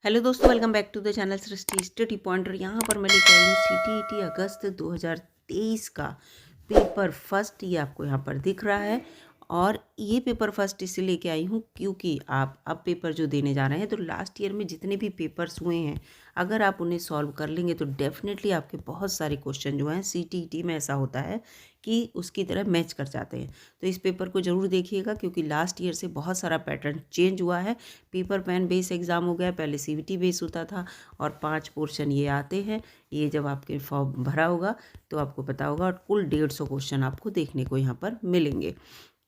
Hello दोस्तों, welcome back to the channel Srishti study pointer. यहाँ पर मैं लेकर आई हूँ सीटीईटी अगस्त 2023 का पेपर फर्स्ट। ये आपको यहाँ पर दिख रहा है और ये पेपर फर्स्ट इसलिए लेके आई हूँ क्योंकि आप अब पेपर जो देने जा रहे हैं तो लास्ट ईयर में जितने भी पेपर्स हुए हैं अगर आप उन्हें सॉल्व कर लेंगे तो डेफिनेटली आपके बहुत सारे क्वेश्चन जो हैं सीटीईटी में ऐसा होता है कि उसकी तरह मैच कर जाते हैं। तो इस पेपर को ज़रूर देखिएगा क्योंकि लास्ट ईयर से बहुत सारा पैटर्न चेंज हुआ है। पेपर पेन बेस एग्ज़ाम हो गया, पहले सीवीटी बेस होता था और 5 पोर्शन ये आते हैं। ये जब आपके फॉर्म भरा होगा तो आपको पता होगा और कुल 150 क्वेश्चन आपको देखने को यहाँ पर मिलेंगे।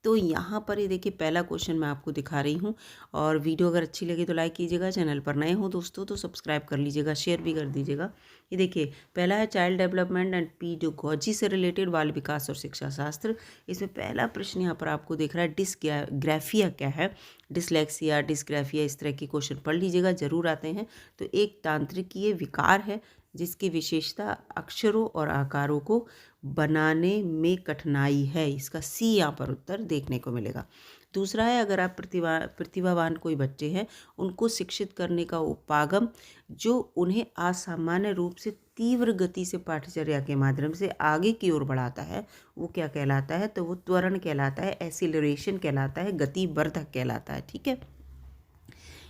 तो यहाँ पर ये देखिए पहला क्वेश्चन मैं आपको दिखा रही हूँ और वीडियो अगर अच्छी लगे तो लाइक कीजिएगा, चैनल पर नए हो दोस्तों तो सब्सक्राइब कर लीजिएगा, शेयर भी कर दीजिएगा। ये देखिए पहला है चाइल्ड डेवलपमेंट एंड पीडियोलॉजी से रिलेटेड बाल विकास और शिक्षा शास्त्र। इसमें पहला प्रश्न यहाँ पर आपको दिख रहा है डिस्ग्राफिया क्या है, डिसलेक्सिया डिस्ग्राफिया, इस तरह के क्वेश्चन पढ़ लीजिएगा, ज़रूर आते हैं। तो एक तांत्रिकीय विकार है जिसकी विशेषता अक्षरों और आकारों को बनाने में कठिनाई है। इसका सी यहाँ पर उत्तर देखने को मिलेगा। दूसरा है अगर आप प्रतिभावान कोई बच्चे हैं उनको शिक्षित करने का उपागम जो उन्हें असामान्य रूप से तीव्र गति से पाठचर्या के माध्यम से आगे की ओर बढ़ाता है वो क्या कहलाता है, तो वो त्वरण कहलाता है, एक्सीलरेशन कहलाता है, गतिवर्धक कहलाता है। ठीक है,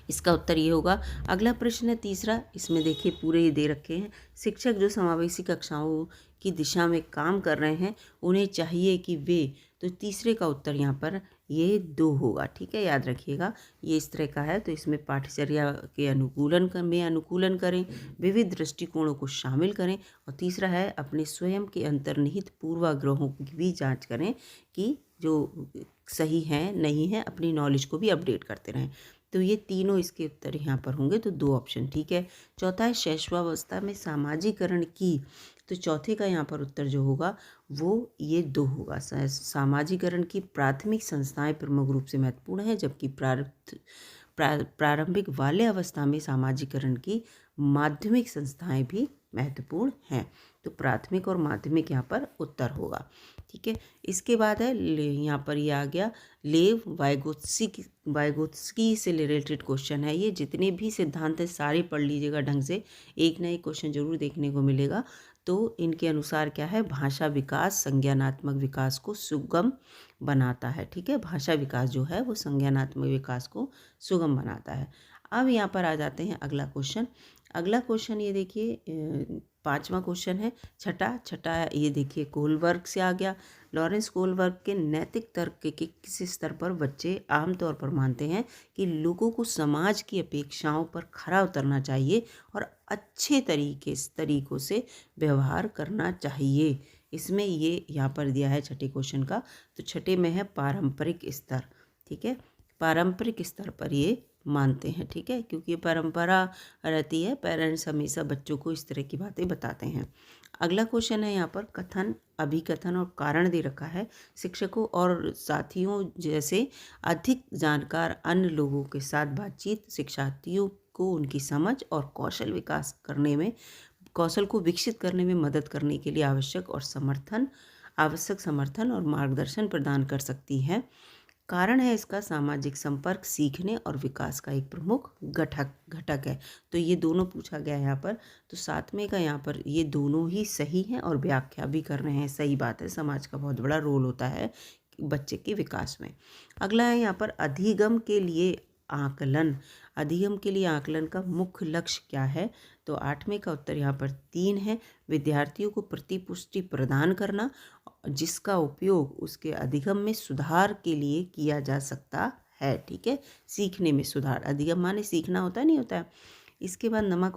इसका उत्तर ये होगा। अगला प्रश्न है तीसरा, इसमें देखिए पूरे ये दे रखे हैं। शिक्षक जो समावेशी कक्षाओं की दिशा में काम कर रहे हैं उन्हें चाहिए कि वे, तो तीसरे का उत्तर यहाँ पर ये 2 होगा। ठीक है, याद रखिएगा ये इस तरह का है। तो इसमें पाठचर्या के अनुकूलन करें, विविध दृष्टिकोणों को शामिल करें और तीसरा है अपने स्वयं के अंतर्निहित पूर्वाग्रहों की भी जांच करें कि जो सही हैं नहीं हैं, अपनी नॉलेज को भी अपडेट करते रहें। तो ये तीनों इसके उत्तर यहाँ पर होंगे, तो 2 ऑप्शन ठीक है। चौथा है शैशवावस्था में सामाजिकरण की, तो चौथे का यहाँ पर उत्तर जो होगा वो ये 2 होगा। सामाजिकरण की प्राथमिक संस्थाएं प्रमुख रूप से महत्वपूर्ण है जबकि प्रारंभिक बाल्यावस्था में सामाजिकरण की माध्यमिक संस्थाएं भी महत्वपूर्ण हैं। तो प्राथमिक और माध्यमिक यहाँ पर उत्तर होगा। ठीक है, इसके बाद है यहाँ पर ये आ गया लेव वाइगोत्स्की से रिलेटेड क्वेश्चन है। ये जितने भी सिद्धांत हैं सारे पढ़ लीजिएगा ढंग से, एक ना एक क्वेश्चन जरूर देखने को मिलेगा। तो इनके अनुसार क्या है, भाषा विकास संज्ञानात्मक विकास को सुगम बनाता है। ठीक है, भाषा विकास जो है वो संज्ञानात्मक विकास को सुगम बनाता है। अब यहाँ पर आ जाते हैं अगला क्वेश्चन। अगला क्वेश्चन ये देखिए 5वां क्वेश्चन है। छठा ये देखिए कोलबर्ग से आ गया। लॉरेंस कोलबर्ग के नैतिक तर्क के किस स्तर पर बच्चे आमतौर पर मानते हैं कि लोगों को समाज की अपेक्षाओं पर खरा उतरना चाहिए और अच्छे तरीकों से व्यवहार करना चाहिए। इसमें ये यहाँ पर दिया है छठे क्वेश्चन का, तो छठे में है पारंपरिक स्तर। ठीक है, पारंपरिक स्तर पर ये मानते हैं। ठीक है, क्योंकि ये परंपरा रहती है, पेरेंट्स हमेशा बच्चों को इस तरह की बातें बताते हैं। अगला क्वेश्चन है यहाँ पर कथन, अभिकथन और कारण दे रखा है। शिक्षकों और साथियों जैसे अधिक जानकार अन्य लोगों के साथ बातचीत शिक्षार्थियों को उनकी समझ और कौशल को विकसित करने में मदद करने के लिए आवश्यक समर्थन और मार्गदर्शन प्रदान कर सकती है। कारण है इसका सामाजिक संपर्क सीखने और विकास का एक प्रमुख घटक है। तो ये दोनों पूछा गया है यहाँ पर, तो 7वें का यहाँ पर ये दोनों ही सही हैं और व्याख्या भी कर रहे हैं। सही बात है, समाज का बहुत बड़ा रोल होता है बच्चे के विकास में। अगला है यहाँ पर अधिगम के लिए आकलन का मुख्य लक्ष्य क्या है, तो 8वें का उत्तर यहाँ पर 3 है। विद्यार्थियों को प्रतिपुष्टि प्रदान करना जिसका उपयोग उसके अधिगम में सुधार के लिए किया जा सकता है। ठीक है, सीखने में सुधार, अधिगम माने सीखना होता है नहीं होता है। इसके बाद नवा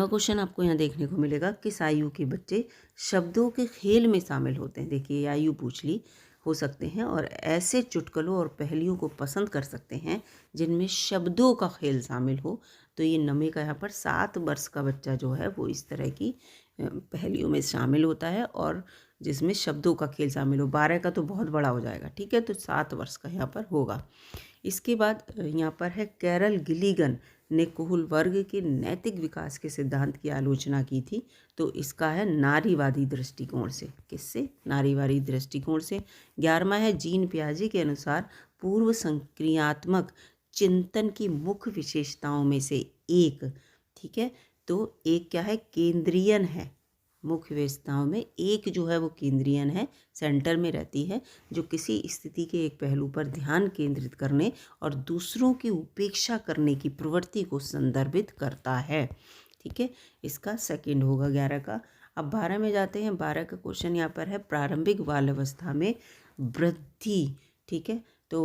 क्वेश्चन आपको यहाँ देखने को मिलेगा किस आयु के बच्चे शब्दों के खेल में शामिल होते हैं। देखिए ये आयु पूछ ली हो सकते हैं और ऐसे चुटकुलों और पहेलियों को पसंद कर सकते हैं जिनमें शब्दों का खेल शामिल हो। तो ये नवे का यहाँ पर 7 वर्ष का बच्चा जो है वो इस तरह की पहेलियों में शामिल होता है और जिसमें शब्दों का खेल शामिल हो। 12 का तो बहुत बड़ा हो जाएगा। ठीक है, तो 7 वर्ष का यहाँ पर होगा। इसके बाद यहाँ पर है कैरल गिलिगन ने कोहलबर्ग के नैतिक विकास के सिद्धांत की आलोचना की थी। तो इसका है नारीवादी दृष्टिकोण से। किससे? नारीवादी दृष्टिकोण से। 11वां है जीन पियाजे के अनुसार पूर्व संक्रियात्मक चिंतन की मुख्य विशेषताओं में से एक, ठीक है। तो एक क्या है, केंद्रीयन है। मुख्य विशेषताओं में एक जो है वो केंद्रीयन है, सेंटर में रहती है, जो किसी स्थिति के एक पहलू पर ध्यान केंद्रित करने और दूसरों की उपेक्षा करने की प्रवृत्ति को संदर्भित करता है, ठीक है। इसका सेकंड होगा 11 का। अब 12 में जाते हैं। 12 का क्वेश्चन यहाँ पर है, प्रारंभिक बाल अवस्था में वृद्धि, ठीक है। तो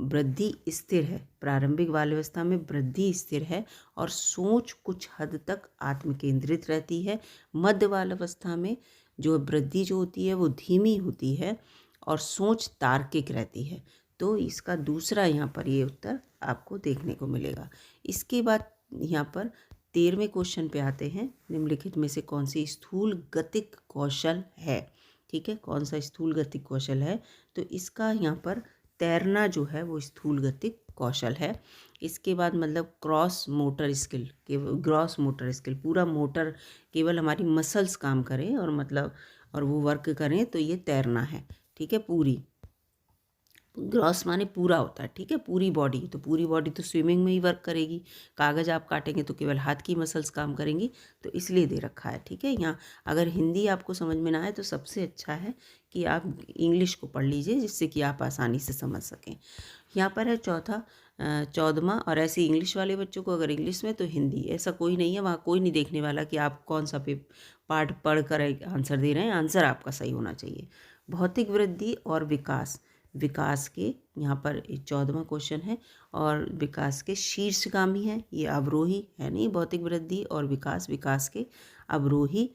वृद्धि स्थिर है, प्रारंभिक बाल अवस्था में वृद्धि स्थिर है और सोच कुछ हद तक आत्म केंद्रित रहती है। मध्य बाल अवस्था में जो वृद्धि जो होती है वो धीमी होती है और सोच तार्किक रहती है। तो इसका दूसरा यहाँ पर ये उत्तर आपको देखने को मिलेगा। इसके बाद यहाँ पर 13वें क्वेश्चन पे आते हैं, निम्नलिखित में से कौन सी स्थूल गतिक कौशल है, ठीक है। कौन सा स्थूल गतिक कौशल है, तो इसका यहाँ पर तैरना जो है वो स्थूल गतिक कौशल है। इसके बाद मतलब gross motor skill, gross motor skill, पूरा मोटर केवल हमारी मसल्स काम करें और मतलब और वो वर्क करें, तो ये तैरना है, ठीक है। पूरी ग्रॉस माने पूरा होता है, ठीक है, पूरी बॉडी। तो पूरी बॉडी तो स्विमिंग में ही वर्क करेगी, कागज़ आप काटेंगे तो केवल हाथ की मसल्स काम करेंगी, तो इसलिए दे रखा है, ठीक है। यहाँ अगर हिंदी आपको समझ में ना आए तो सबसे अच्छा है कि आप इंग्लिश को पढ़ लीजिए, जिससे कि आप आसानी से समझ सकें। यहाँ पर है चौथा 14वां, और ऐसे इंग्लिश वाले बच्चों को अगर इंग्लिश में तो हिंदी, ऐसा कोई नहीं है, वहाँ कोई नहीं देखने वाला कि आप कौन सा पार्ट पढ़ कर आंसर दे रहे हैं, आंसर आपका सही होना चाहिए। भौतिक वृद्धि और विकास, विकास के यहाँ पर 14वां क्वेश्चन है, और विकास के शीर्षगामी है, ये अवरोही है नहीं, भौतिक वृद्धि और विकास, विकास के अवरोही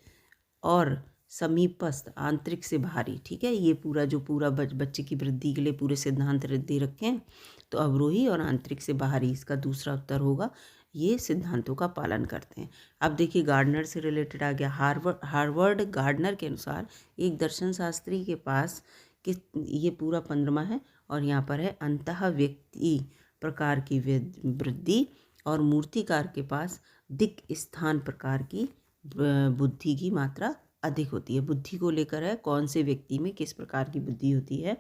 और समीपस्थ, आंतरिक से बाहरी, ठीक है। ये पूरा जो पूरा बच्चे की वृद्धि के लिए पूरे सिद्धांत दे रखे हैं, तो अवरोही और आंतरिक से बाहरी इसका दूसरा उत्तर होगा। ये सिद्धांतों का पालन करते हैं। अब देखिए गार्डनर से रिलेटेड आ गया। हार्वर्ड गार्डनर के अनुसार एक दर्शन शास्त्री के पास कि ये पूरा 15वां है, और यहाँ पर है अंतः व्यक्ति प्रकार की वृद्धि और मूर्तिकार के पास दिक् स्थान प्रकार की बुद्धि की मात्रा अधिक होती है। बुद्धि को लेकर है, कौन से व्यक्ति में किस प्रकार की बुद्धि होती है,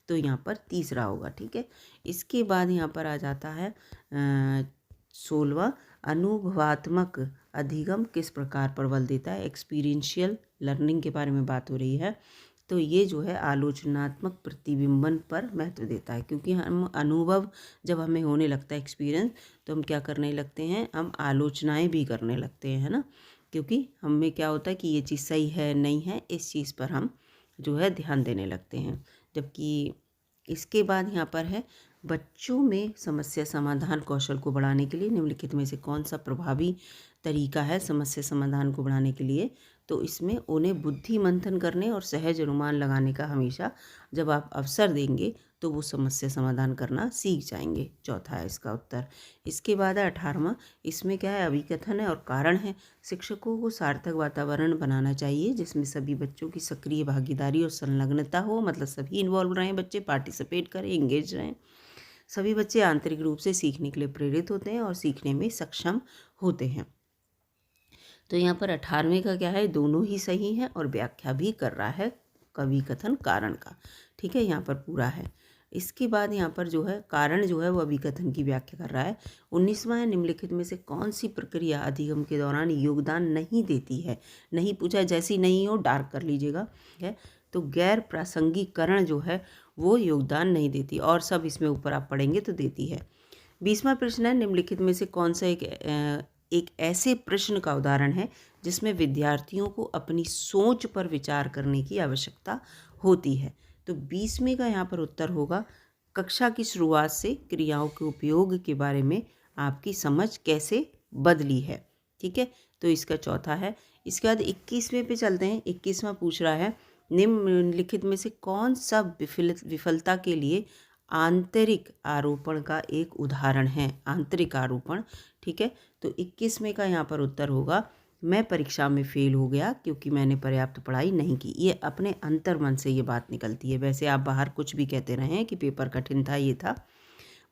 तो यहाँ पर तीसरा होगा, ठीक है। इसके बाद यहाँ पर आ जाता है 16वां, अनुभवात्मक अधिगम किस प्रकार पर बल देता है। एक्सपीरियंशियल लर्निंग के बारे में बात हो रही है, तो ये जो है आलोचनात्मक प्रतिबिंबन पर महत्व देता है, क्योंकि हम अनुभव जब हमें होने लगता है, एक्सपीरियंस, तो हम क्या करने लगते हैं, हम आलोचनाएं भी करने लगते हैं, है ना। क्योंकि हमें क्या होता है कि ये चीज़ सही है नहीं है, इस चीज़ पर हम जो है ध्यान देने लगते हैं। जबकि इसके बाद यहाँ पर है बच्चों में समस्या समाधान कौशल को बढ़ाने के लिए निम्नलिखित में से कौन सा प्रभावी तरीका है समस्या समाधान को बढ़ाने के लिए। तो इसमें उन्हें बुद्धि मंथन करने और सहज अनुमान लगाने का हमेशा जब आप अवसर देंगे तो वो समस्या समाधान करना सीख जाएंगे। चौथा है इसका उत्तर। इसके बाद है 18वां, इसमें क्या है, अभिकथन है और कारण है। शिक्षकों को सार्थक वातावरण बनाना चाहिए जिसमें सभी बच्चों की सक्रिय भागीदारी और संलग्नता हो, मतलब सभी इन्वॉल्व रहें, बच्चे पार्टिसिपेट करें, एंगेज रहें। सभी बच्चे आंतरिक रूप से सीखने के लिए प्रेरित होते हैं और सीखने में सक्षम होते हैं। तो यहाँ पर 18वें का क्या है, दोनों ही सही है और व्याख्या भी कर रहा है कवि कथन कारण का, ठीक है, यहाँ पर पूरा है। इसके बाद यहाँ पर जो है कारण जो है वो अभिकथन की व्याख्या कर रहा है। 19वां है, निम्नलिखित में से कौन सी प्रक्रिया अधिगम के दौरान योगदान नहीं देती है। नहीं पूछा, जैसी नहीं हो डार्क कर लीजिएगा, है। तो गैर प्रासंगिकरण जो है वो योगदान नहीं देती, और सब इसमें ऊपर आप पढ़ेंगे तो देती है। 20वां प्रश्न है, निम्नलिखित में से कौन सा एक ऐसे प्रश्न का उदाहरण है जिसमें विद्यार्थियों को अपनी सोच पर विचार करने की आवश्यकता होती है। तो 20वें का यहाँ पर उत्तर होगा, कक्षा की शुरुआत से क्रियाओं के उपयोग के बारे में आपकी समझ कैसे बदली है, ठीक है। तो इसका चौथा है। इसके बाद 21वें पे चलते हैं। 21वां पूछ रहा है, निम्नलिखित में से कौन सा विफलता के लिए आंतरिक आरोपण का एक उदाहरण है। आंतरिक आरोपण, ठीक है। तो 21वें का यहाँ पर उत्तर होगा, मैं परीक्षा में फेल हो गया क्योंकि मैंने पर्याप्त पढ़ाई नहीं की। ये अपने अंतर्मन से ये बात निकलती है, वैसे आप बाहर कुछ भी कहते रहें कि पेपर कठिन था, ये था।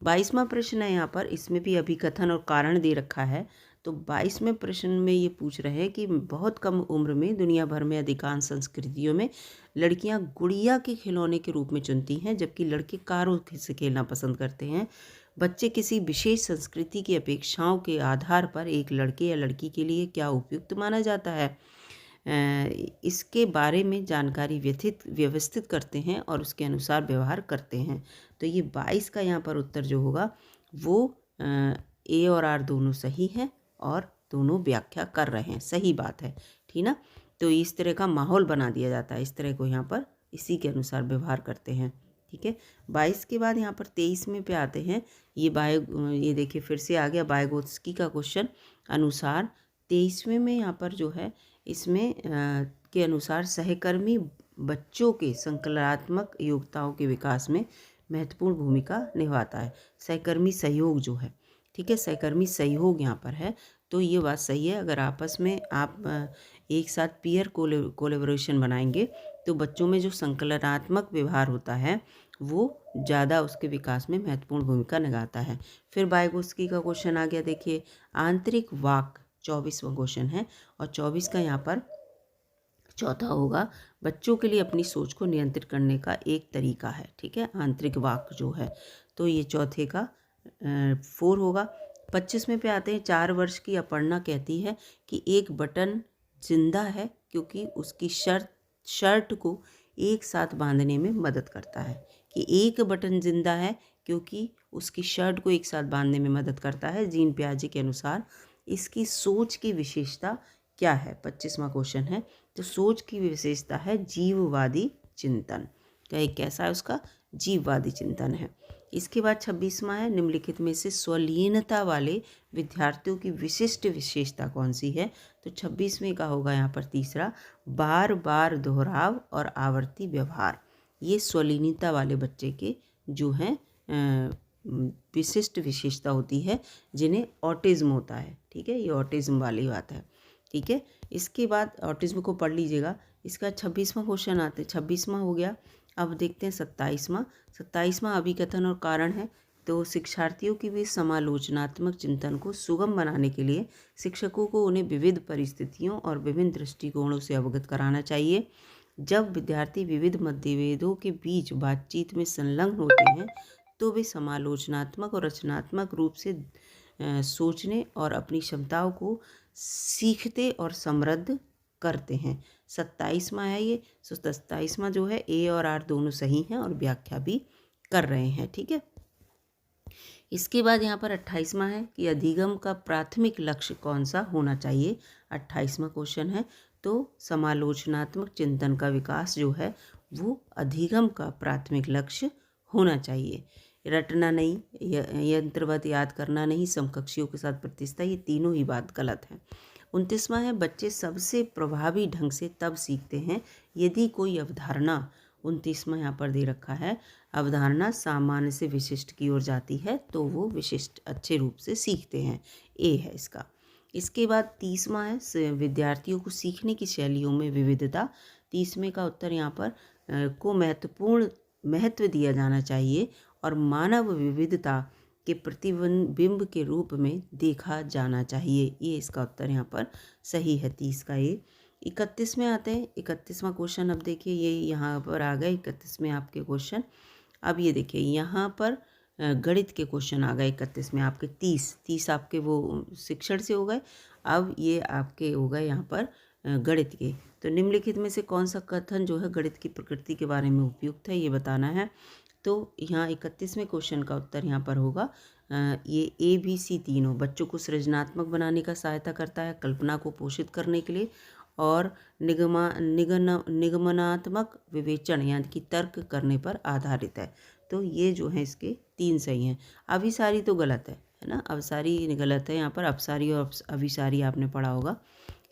22वां प्रश्न है यहाँ पर, इसमें भी अभिकथन और कारण दे रखा है। तो 22वें प्रश्न में ये पूछ रहे हैं कि बहुत कम उम्र में दुनिया भर में अधिकांश संस्कृतियों में लड़कियां गुड़िया के खिलौने के रूप में चुनती हैं, जबकि लड़के कारों से खेलना पसंद करते हैं। बच्चे किसी विशेष संस्कृति की अपेक्षाओं के आधार पर एक लड़के या लड़की के लिए क्या उपयुक्त माना जाता है, इसके बारे में जानकारी व्यवस्थित करते हैं और उसके अनुसार व्यवहार करते हैं। तो ये 22 का यहाँ पर उत्तर जो होगा वो ए और आर दोनों सही हैं और दोनों व्याख्या कर रहे हैं, सही बात है, ठीक ना। तो इस तरह का माहौल बना दिया जाता है, इस तरह को यहाँ पर इसी के अनुसार व्यवहार करते हैं, ठीक है। 22 के बाद यहाँ पर 23 में पे आते हैं। ये देखिए फिर से आ गया बायगोत्स्की का क्वेश्चन अनुसार। 23वें में यहाँ पर जो है इसमें के अनुसार सहकर्मी बच्चों के संकलनात्मक योग्यताओं के विकास में महत्वपूर्ण भूमिका निभाता है। सहकर्मी सहयोग जो है, ठीक है, सहकर्मी सहयोग यहाँ पर है, तो ये बात सही है। अगर आपस में आप एक साथ पीयर कोलेबोरेशन बनाएंगे तो बच्चों में जो संकलनात्मक व्यवहार होता है वो ज़्यादा उसके विकास में महत्वपूर्ण भूमिका निभाता है। फिर बायगोत्स्की का क्वेश्चन आ गया, देखिए आंतरिक वाक 24वां क्वेश्चन है और 24 का यहाँ पर चौथा होगा बच्चों के लिए अपनी सोच को नियंत्रित करने का एक तरीका है, ठीक है, आंतरिक वाक जो है, तो ये चौथे का 4 होगा। 25वें पे आते हैं। 4 वर्ष की अपर्णा कहती है कि एक बटन जिंदा है क्योंकि उसकी शर्ट को एक साथ बांधने में मदद करता है, कि एक बटन जिंदा है क्योंकि उसकी शर्ट को एक साथ बांधने में मदद करता है। जीन पियाजे के अनुसार इसकी सोच की विशेषता क्या है, 25वां क्वेश्चन है। तो सोच की विशेषता है जीववादी चिंतन, क्या एक कैसा है उसका जीववादी चिंतन है। इसके बाद 26वां है, निम्नलिखित में से स्वलीनता वाले विद्यार्थियों की विशिष्ट विशेषता कौन सी है। तो 26वें का होगा यहाँ पर तीसरा, बार बार दोहराव और आवर्ती व्यवहार। ये स्वलीनता वाले बच्चे के जो हैं विशिष्ट विशेषता होती है, जिन्हें ऑटिज्म होता है, ठीक है, ये ऑटिज्म वाली बात है, ठीक है। इसके बाद ऑटिज्म को पढ़ लीजिएगा। इसका 26वां क्वेश्चन आते हैं, 26वां हो गया। अब देखते हैं 27वां अभिकथन और कारण है। तो शिक्षार्थियों की भी समालोचनात्मक चिंतन को सुगम बनाने के लिए शिक्षकों को उन्हें विविध परिस्थितियों और विभिन्न दृष्टिकोणों से अवगत कराना चाहिए। जब विद्यार्थी विविध मतभेदों के बीच बातचीत में संलग्न होते हैं तो वे समालोचनात्मक और रचनात्मक रूप से सोचने और अपनी क्षमताओं को सीखते और समृद्ध करते हैं। 27वां है ये। 27वां जो है ए और आर दोनों सही हैं और व्याख्या भी कर रहे हैं, ठीक है। इसके बाद यहाँ पर 28वां है कि अधिगम का प्राथमिक लक्ष्य कौन सा होना चाहिए। 28वां क्वेश्चन है। तो समालोचनात्मक चिंतन का विकास जो है वो अधिगम का प्राथमिक लक्ष्य होना चाहिए। रटना नहीं, यंत्रवत याद करना नहीं, समकक्षियों के साथ प्रतिस्पर्धा, ये तीनों ही बात गलत है। 29वां है, बच्चे सबसे प्रभावी ढंग से तब सीखते हैं यदि कोई अवधारणा, 29वां यहाँ पर दे रखा है, अवधारणा सामान्य से विशिष्ट की ओर जाती है तो वो विशिष्ट अच्छे रूप से सीखते हैं, ए है इसका। इसके बाद 30वां है, विद्यार्थियों को सीखने की शैलियों में विविधता। 30वें का उत्तर यहाँ पर को महत्व दिया जाना चाहिए और मानव विविधता के प्रतिबिंब के रूप में देखा जाना चाहिए, ये इसका उत्तर यहाँ पर सही है, 30 का ये। 31 में आते हैं। 31वां क्वेश्चन अब देखिए, ये यहाँ पर आ गए 31 में आपके क्वेश्चन। अब ये देखिए यहाँ पर गणित के क्वेश्चन आ गए 31 में आपके। 30 आपके वो शिक्षण से हो गए, अब ये आपके हो गए यहाँ पर गणित के। तो निम्नलिखित में से कौन सा कथन जो है गणित की प्रकृति के बारे में उपयुक्त है, ये बताना है। तो यहाँ 31वें क्वेश्चन का उत्तर यहाँ पर होगा ये ABC तीनों बच्चों को सृजनात्मक बनाने का सहायता करता है, कल्पना को पोषित करने के लिए और निगमनात्मक विवेचन यानी कि तर्क करने पर आधारित है। तो ये जो है इसके 3 सही हैं। अभिसारी तो गलत है ना, अवसारी गलत है यहाँ पर, अपसारी और अभिसारी आपने पढ़ा होगा।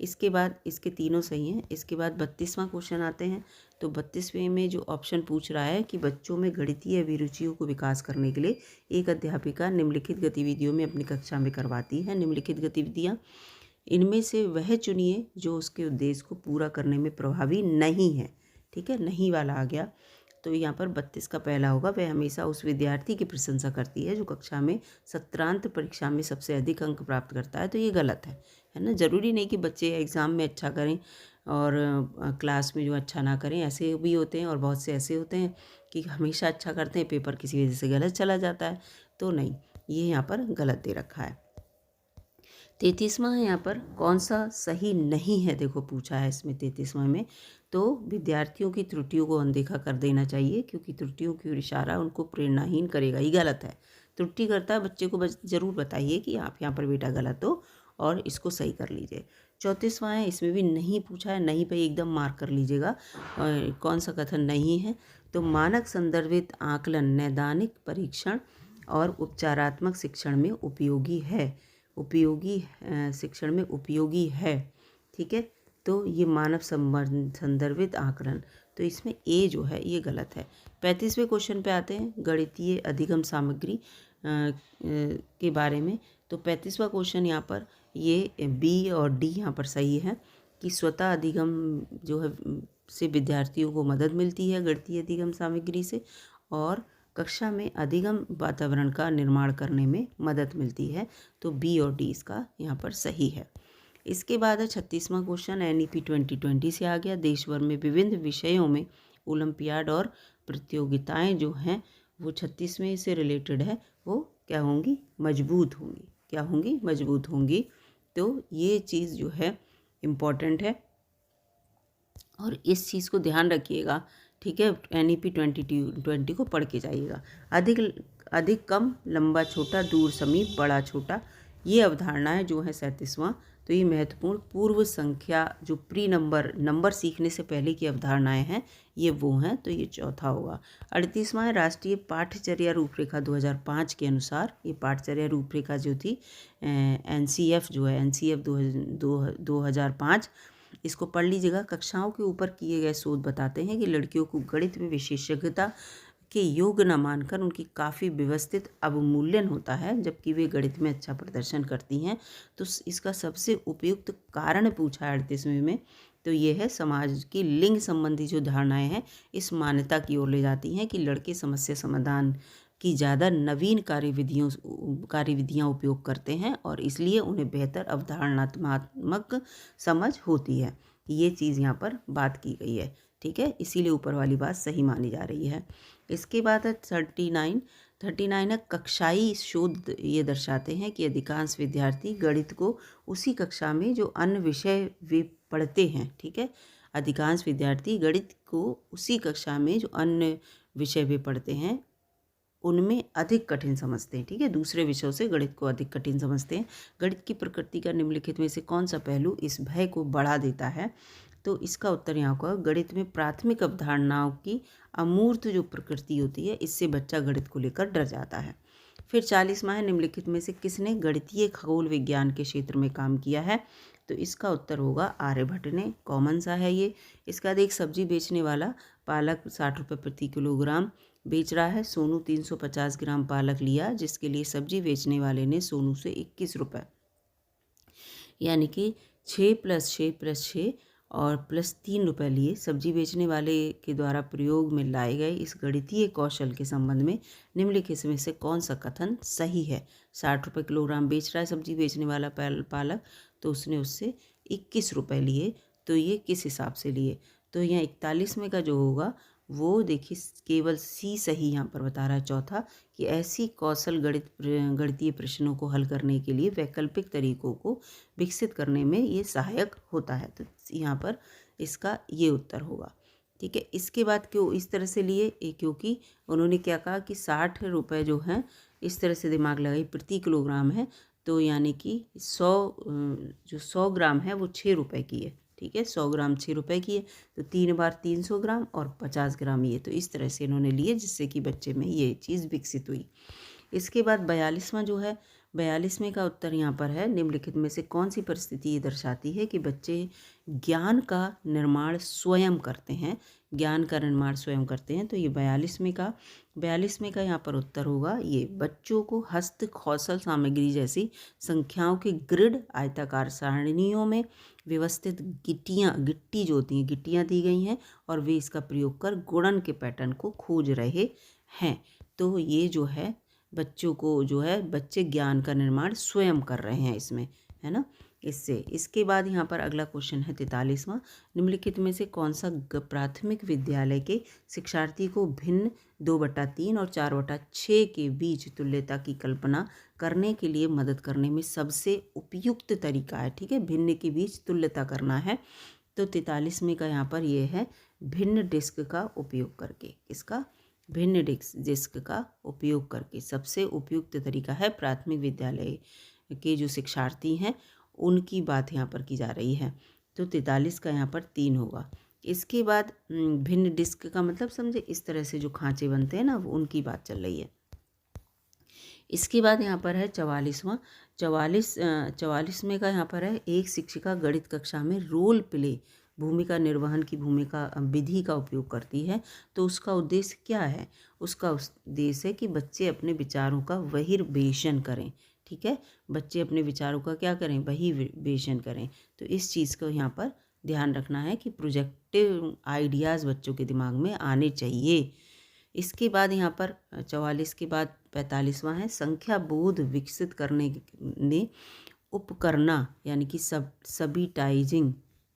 इसके बाद इसके तीनों सही हैं। इसके बाद 32वां क्वेश्चन आते हैं। तो 32वें में जो ऑप्शन पूछ रहा है कि बच्चों में गणितीय अभिरुचियों को विकास करने के लिए एक अध्यापिका निम्नलिखित गतिविधियों में अपनी कक्षा में करवाती है। निम्नलिखित गतिविधियाँ, इनमें से वह चुनिए जो उसके उद्देश्य को पूरा करने में प्रभावी नहीं है, ठीक है, नहीं वाला आ गया। तो यहाँ पर 32 का पहला होगा, वह हमेशा उस विद्यार्थी की प्रशंसा करती है जो कक्षा में सत्रांत परीक्षा में सबसे अधिक अंक प्राप्त करता है। तो ये गलत है ना। ज़रूरी नहीं कि बच्चे एग्ज़ाम में अच्छा करें और क्लास में जो अच्छा ना करें, ऐसे भी होते हैं और बहुत से ऐसे होते हैं कि हमेशा अच्छा करते हैं, पेपर किसी वजह से गलत चला जाता है। तो नहीं, ये यहाँ पर गलत दे रखा है। 33वां है यहाँ पर कौन सा सही नहीं है, देखो पूछा है इसमें 33वां में। तो विद्यार्थियों की त्रुटियों को अनदेखा कर देना चाहिए, क्योंकि त्रुटियों की ओर इशारा उनको प्रेरणाहीन करेगा। ये गलत है। त्रुटि करता है बच्चे को ज़रूर बताइए कि आप यहाँ पर बेटा गलत हो और इसको सही कर लीजिए। 34वां है, इसमें भी नहीं पूछा है, नहीं पे एकदम मार्क कर लीजिएगा। कौन सा कथन नहीं है, तो मानक संदर्भित आकलन नैदानिक परीक्षण और उपचारात्मक शिक्षण में उपयोगी है। उपयोगी शिक्षण में उपयोगी है, ठीक है। तो ये मानव संदर्भित आकलन, तो इसमें ए जो है ये गलत है। 35वें क्वेश्चन पे आते हैं, गणितीय अधिगम सामग्री के बारे में। तो 35वां क्वेश्चन यहाँ पर ये बी और डी यहाँ पर सही है कि स्वतः अधिगम जो है से विद्यार्थियों को मदद मिलती है गणितीय अधिगम सामग्री से, और कक्षा में अधिगम वातावरण का निर्माण करने में मदद मिलती है। तो बी और डी इसका यहाँ पर सही है। इसके बाद है 36वां क्वेश्चन, NEP 2020 से आ गया। देश भर में विभिन्न विषयों में ओलंपियाड और प्रतियोगिताएं जो हैं वो 36वें से रिलेटेड है, वो क्या होंगी, मजबूत होंगी। क्या होंगी, मजबूत होंगी। तो ये चीज़ जो है इम्पॉर्टेंट है और इस चीज़ को ध्यान रखिएगा, ठीक है। NEP 2020 को पढ़ के जाइएगा। अधिक कम, लंबा छोटा, दूर समीप, बड़ा छोटा, ये अवधारणाएं जो है 37वां। तो ये महत्वपूर्ण पूर्व संख्या जो प्री नंबर सीखने से पहले की अवधारणाएं हैं, ये वो हैं। तो ये चौथा होगा। 38वां है राष्ट्रीय पाठ्यचर्या रूपरेखा 2005 के अनुसार। ये पाठ्यचर्या रूपरेखा जो थी NCF जो है NCF 2005, इसको पढ़ लीजिएगा। कक्षाओं के ऊपर किए गए शोध बताते हैं कि लड़कियों को गणित में विशेषज्ञता के योग्य न मानकर उनकी काफ़ी व्यवस्थित अवमूल्यन होता है, जबकि वे गणित में अच्छा प्रदर्शन करती हैं। तो इसका सबसे उपयुक्त कारण पूछा है 38वें में। तो ये है समाज की लिंग संबंधी जो धारणाएं हैं इस मान्यता की ओर ले जाती हैं कि लड़के समस्या समाधान की ज़्यादा नवीन कार्यविधियाँ उपयोग करते हैं और इसलिए उन्हें बेहतर अवधारणात्मक समझ होती है। ये चीज़ यहाँ पर बात की गई है, ठीक है। इसीलिए ऊपर वाली बात सही मानी जा रही है। इसके बाद है 39 है कक्षाई शोध ये दर्शाते हैं कि अधिकांश विद्यार्थी गणित को उसी कक्षा में जो अन्य विषय वे पढ़ते हैं, ठीक है। अधिकांश विद्यार्थी गणित को उसी कक्षा में जो अन्य विषय वे पढ़ते हैं उनमें अधिक कठिन समझते हैं, ठीक है। दूसरे विषयों से गणित को अधिक कठिन समझते हैं। गणित की प्रकृति का निम्नलिखित में से कौन सा पहलू इस भय को बढ़ा देता है? तो इसका उत्तर यहाँ को, गणित में प्राथमिक अवधारणाओं की अमूर्त जो प्रकृति होती है, इससे बच्चा गणित को लेकर डर जाता है। फिर 40वां है, निम्नलिखित में से किसने गणितीय खगोल विज्ञान के क्षेत्र में काम किया है? तो इसका उत्तर होगा आर्यभट्ट ने। कॉमन सा है ये। इसका बाद एक सब्जी बेचने वाला पालक 60 रुपये प्रति किलोग्राम बेच रहा है। सोनू 350 ग्राम पालक लिया, जिसके लिए सब्जी बेचने वाले ने सोनू से 21 रुपये यानी कि 6 + 6 + 6 और +3 रुपये लिए। सब्जी बेचने वाले के द्वारा प्रयोग में लाए गए इस गणितीय कौशल के संबंध में निम्नलिखित में से कौन सा कथन सही है? 60 रुपये किलोग्राम बेच रहा है सब्जी बेचने वाला पालक, तो उसने उससे 21 रुपये लिए। तो ये किस हिसाब से लिए? तो यहाँ 41वें का जो होगा वो देखिए केवल सी सही यहाँ पर बता रहा है, चौथा, कि ऐसी कौशल गणितीय प्रश्नों को हल करने के लिए वैकल्पिक तरीकों को विकसित करने में ये सहायक होता है। तो यहाँ पर इसका ये उत्तर होगा, ठीक है। इसके बाद क्यों इस तरह से लिए? क्योंकि उन्होंने क्या कहा कि 60 रुपये जो हैं, इस तरह से दिमाग लगाई, प्रति किलोग्राम है, तो यानी कि 100 ग्राम है वो 6 रुपये की है, ठीक है। 100 ग्राम 6 रुपये की है, तो 3 बार 300 ग्राम और 50 ग्राम ये। तो इस तरह से इन्होंने लिए जिससे कि बच्चे में ये चीज़ विकसित हुई। इसके बाद 42वां जो है, 42वें का उत्तर यहाँ पर है, निम्नलिखित में से कौन सी परिस्थिति ये दर्शाती है कि बच्चे ज्ञान का निर्माण स्वयं करते हैं? ज्ञान का निर्माण स्वयं करते हैं। तो ये 42वें का यहाँ पर उत्तर होगा ये, बच्चों को हस्त कौशल सामग्री जैसी संख्याओं के ग्रिड आयताकार सारणियों में व्यवस्थित गिट्टी जो होती हैं गिट्टियाँ दी गई हैं और वे इसका प्रयोग कर गुणन के पैटर्न को खोज रहे हैं। तो ये जो है बच्चों को जो है बच्चे ज्ञान का निर्माण स्वयं कर रहे हैं इसमें, है ना। इसके बाद यहाँ पर अगला क्वेश्चन है 43वां। निम्नलिखित में से कौन सा प्राथमिक विद्यालय के शिक्षार्थी को भिन्न 2/3 और 4/6 के बीच तुल्यता की कल्पना करने के लिए मदद करने में सबसे उपयुक्त तरीका है। ठीक है, भिन्न के बीच तुल्यता करना है। तो 43वें का यहाँ पर ये है भिन्न डिस्क का उपयोग करके। इसका भिन्न डिस्क का उपयोग करके सबसे उपयुक्त तरीका है। प्राथमिक विद्यालय के जो शिक्षार्थी हैं उनकी बात यहाँ पर की जा रही है। तो 43 का यहाँ पर 3 होगा। इसके बाद भिन्न डिस्क का मतलब समझे, इस तरह से जो खांचे बनते हैं ना, वो उनकी बात चल रही है। इसके बाद यहाँ पर है 44वां। 44 में का यहाँ पर है एक शिक्षिका गणित कक्षा में रोल प्ले भूमिका निर्वहन की भूमिका विधि का उपयोग करती है। तो उसका उद्देश्य क्या है? उसका उद्देश्य है कि बच्चे अपने विचारों का बहिर्वेशन करें। ठीक है, बच्चे अपने विचारों का क्या करें? बहिर्वेशन करें। तो इस चीज़ को यहाँ पर ध्यान रखना है कि प्रोजेक्टिव आइडियाज़ बच्चों के दिमाग में आने चाहिए। इसके बाद यहाँ पर 44 के बाद 45वां है संख्या बोध विकसित करने ने उपकरणा यानी कि सबीटाइजिंग।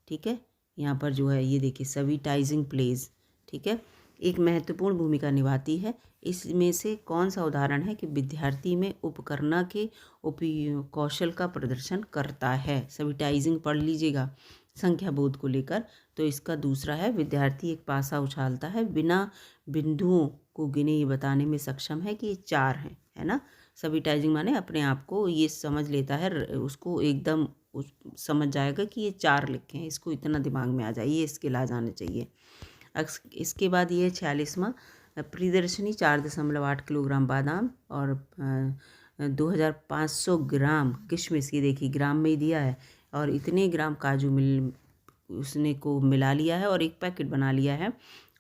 ठीक है, यहाँ पर जो है ये देखिए सबीटाइजिंग प्लेज, ठीक है, एक महत्वपूर्ण भूमिका निभाती है। इसमें से कौन सा उदाहरण है कि विद्यार्थी में उपकरणा के उपयोग कौशल का प्रदर्शन करता है? सबीटाइजिंग पढ़ लीजिएगा संख्या बोध को लेकर। तो इसका दूसरा है विद्यार्थी एक पासा उछालता है, बिना बिंदुओं को गिने ये बताने में सक्षम है कि ये 4 हैं, है ना। सबीटाइजिंग माने अपने आप को ये समझ लेता है, उसको एकदम समझ जाएगा कि ये 4 लिखे हैं, इसको इतना दिमाग में आ जाए, ये स्किल आ जाने चाहिए। इसके बाद ये 46वां प्रियदर्शनी 4.8 किलोग्राम बादाम और 2500 ग्राम किशमिश, ये देखिए ग्राम में ही दिया है, और इतने ग्राम काजू उसने को मिला लिया है और एक पैकेट बना लिया है।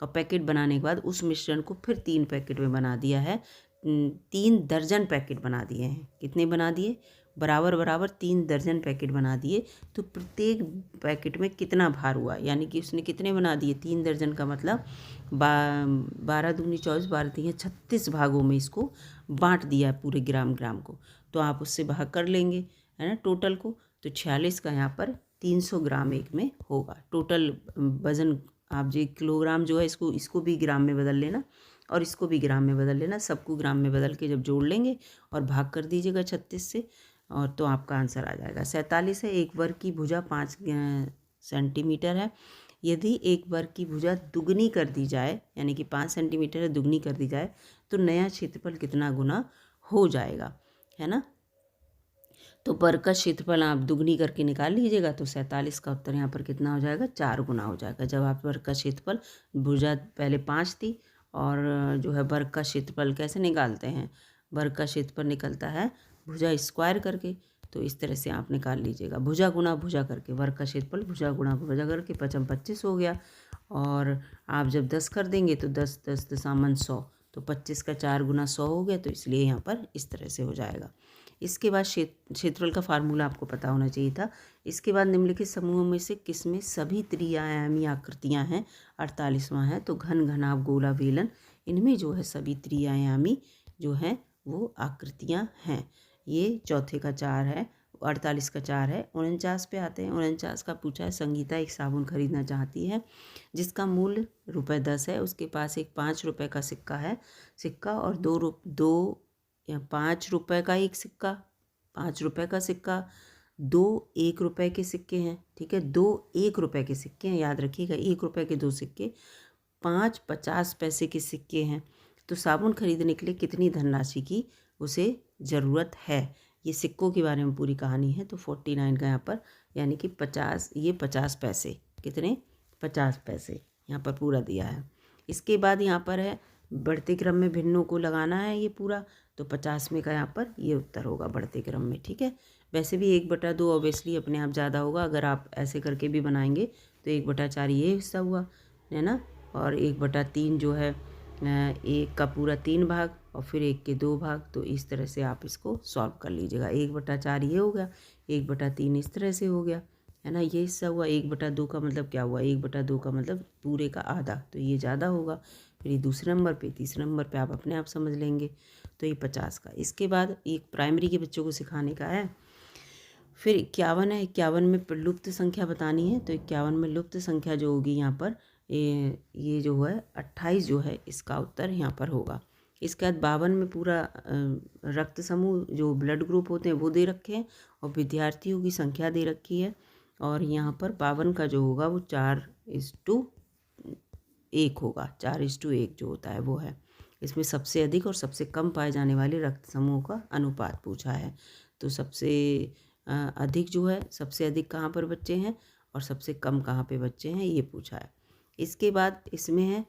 और पैकेट बनाने के बाद उस मिश्रण को फिर 3 पैकेट में बना दिया है। 3 दर्जन पैकेट बना दिए हैं। कितने बना दिए? बराबर बराबर 3 दर्जन पैकेट बना दिए। तो प्रत्येक पैकेट में कितना भार हुआ, यानी कि उसने कितने बना दिए? 3 दर्जन का मतलब 12 दूनी 24, 12 तिया 36 भागों में इसको बांट दिया पूरे ग्राम को। तो आप उससे भाग कर लेंगे, है ना, टोटल को। तो 46 का यहाँ पर 300 ग्राम एक में होगा। टोटल वज़न आप जो किलोग्राम जो है इसको भी ग्राम में बदल लेना और इसको भी ग्राम में बदल लेना। सबको ग्राम में बदल के जब जोड़ लेंगे और भाग कर दीजिएगा 36 से, और तो आपका आंसर आ जाएगा। 47 है एक वर्ग की भुजा 5 सेंटीमीटर है। यदि एक वर्ग की भुजा दुगनी कर दी जाए, यानी कि 5 सेंटीमीटर है, दुगनी कर दी जाए तो नया क्षेत्रफल कितना गुना हो जाएगा, है ना। तो वर्ग का क्षेत्रफल आप दुगनी करके निकाल लीजिएगा। तो 47 का उत्तर यहाँ पर कितना हो जाएगा? 4 गुना हो जाएगा। जब आप वर्ग का क्षेत्रफल, भुजा पहले 5 थी, और जो है वर्ग का क्षेत्रफल कैसे निकालते हैं? वर्ग का क्षेत्रफल निकलता है भुजा स्क्वायर करके। तो इस तरह से आप निकाल लीजिएगा, भुजा गुना भुजा करके, वर्ग का क्षेत्रफल भुजा गुना भुजा करके 25 हो गया। और आप जब 10 कर देंगे तो 10 10 दशामन 100, तो 25 का 4 गुना 100 हो गया। तो इसलिए यहाँ पर इस तरह से हो जाएगा। इसके बाद क्षेत्रफल का फार्मूला आपको पता होना चाहिए था। इसके बाद निम्नलिखित समूहों में से किसमें सभी त्रिआयामी आकृतियाँ हैं? 48वां है। तो घन घनाभ गोला बेलन, इनमें जो है सभी त्रिआयामी जो हैं वो आकृतियाँ हैं। ये चौथे का 4 है, 48 का 4 है। 49 पे आते हैं। 49 का पूछा है संगीता एक साबुन खरीदना चाहती है जिसका मूल्य ₹10 है। उसके पास एक 5 रुपये का सिक्का और 5 रुपये का एक सिक्का, 5 रुपये का सिक्का, 2 1 रुपये के सिक्के हैं। ठीक है, 2 1 रुपये के सिक्के हैं, याद रखिएगा। 1 रुपये के 2 सिक्के, 5 50 पैसे के सिक्के हैं। तो साबुन खरीदने के लिए कितनी धनराशि की उसे ज़रूरत है? ये सिक्कों के बारे में पूरी कहानी है। तो 49 का यहाँ पर, यानी कि 50, ये 50 पैसे, कितने? 50 पैसे यहाँ पर पूरा दिया है। इसके बाद यहाँ पर है बढ़ते क्रम में भिन्नों को लगाना है, ये पूरा। तो 50 में का यहाँ पर ये उत्तर होगा बढ़ते क्रम में। ठीक है, वैसे भी 1/2 ऑब्वियसली अपने आप ज़्यादा होगा। अगर आप ऐसे करके भी बनाएंगे तो 1/4 ये हिस्सा हुआ, है ना, और 1/3 जो है 1 का पूरा 3 भाग और फिर 1 के 2 भाग। तो इस तरह से आप इसको सॉल्व कर लीजिएगा। 1/4 ये हो गया, 1/3 इस तरह से हो गया, है ना, ये हिस्सा हुआ। 1/2 का मतलब क्या हुआ? 1/2 का मतलब पूरे का आधा, तो ये ज़्यादा होगा। फिर ये दूसरे नंबर पे, तीसरे नंबर पे आप अपने आप समझ लेंगे। तो ये 50 का। इसके बाद एक प्राइमरी के बच्चों को सिखाने का है। फिर 51 है, 51 में लुप्त संख्या बतानी है, तो 51 में लुप्त संख्या जो होगी यहाँ पर ये जो है 28 जो है इसका उत्तर यहाँ पर होगा। इसके बाद 52 में पूरा रक्त समूह जो ब्लड ग्रुप होते हैं वो दे रखे हैं और विद्यार्थियों की संख्या दे रखी है। और यहाँ पर 52 का जो होगा वो 4:1 होगा, 4:1 जो होता है वो है। इसमें सबसे अधिक और सबसे कम पाए जाने वाले रक्त समूह का अनुपात पूछा है। तो सबसे अधिक जो है, सबसे अधिक कहाँ पर बच्चे हैं और सबसे कम कहाँ पे बच्चे हैं, ये पूछा है। इसके बाद इसमें है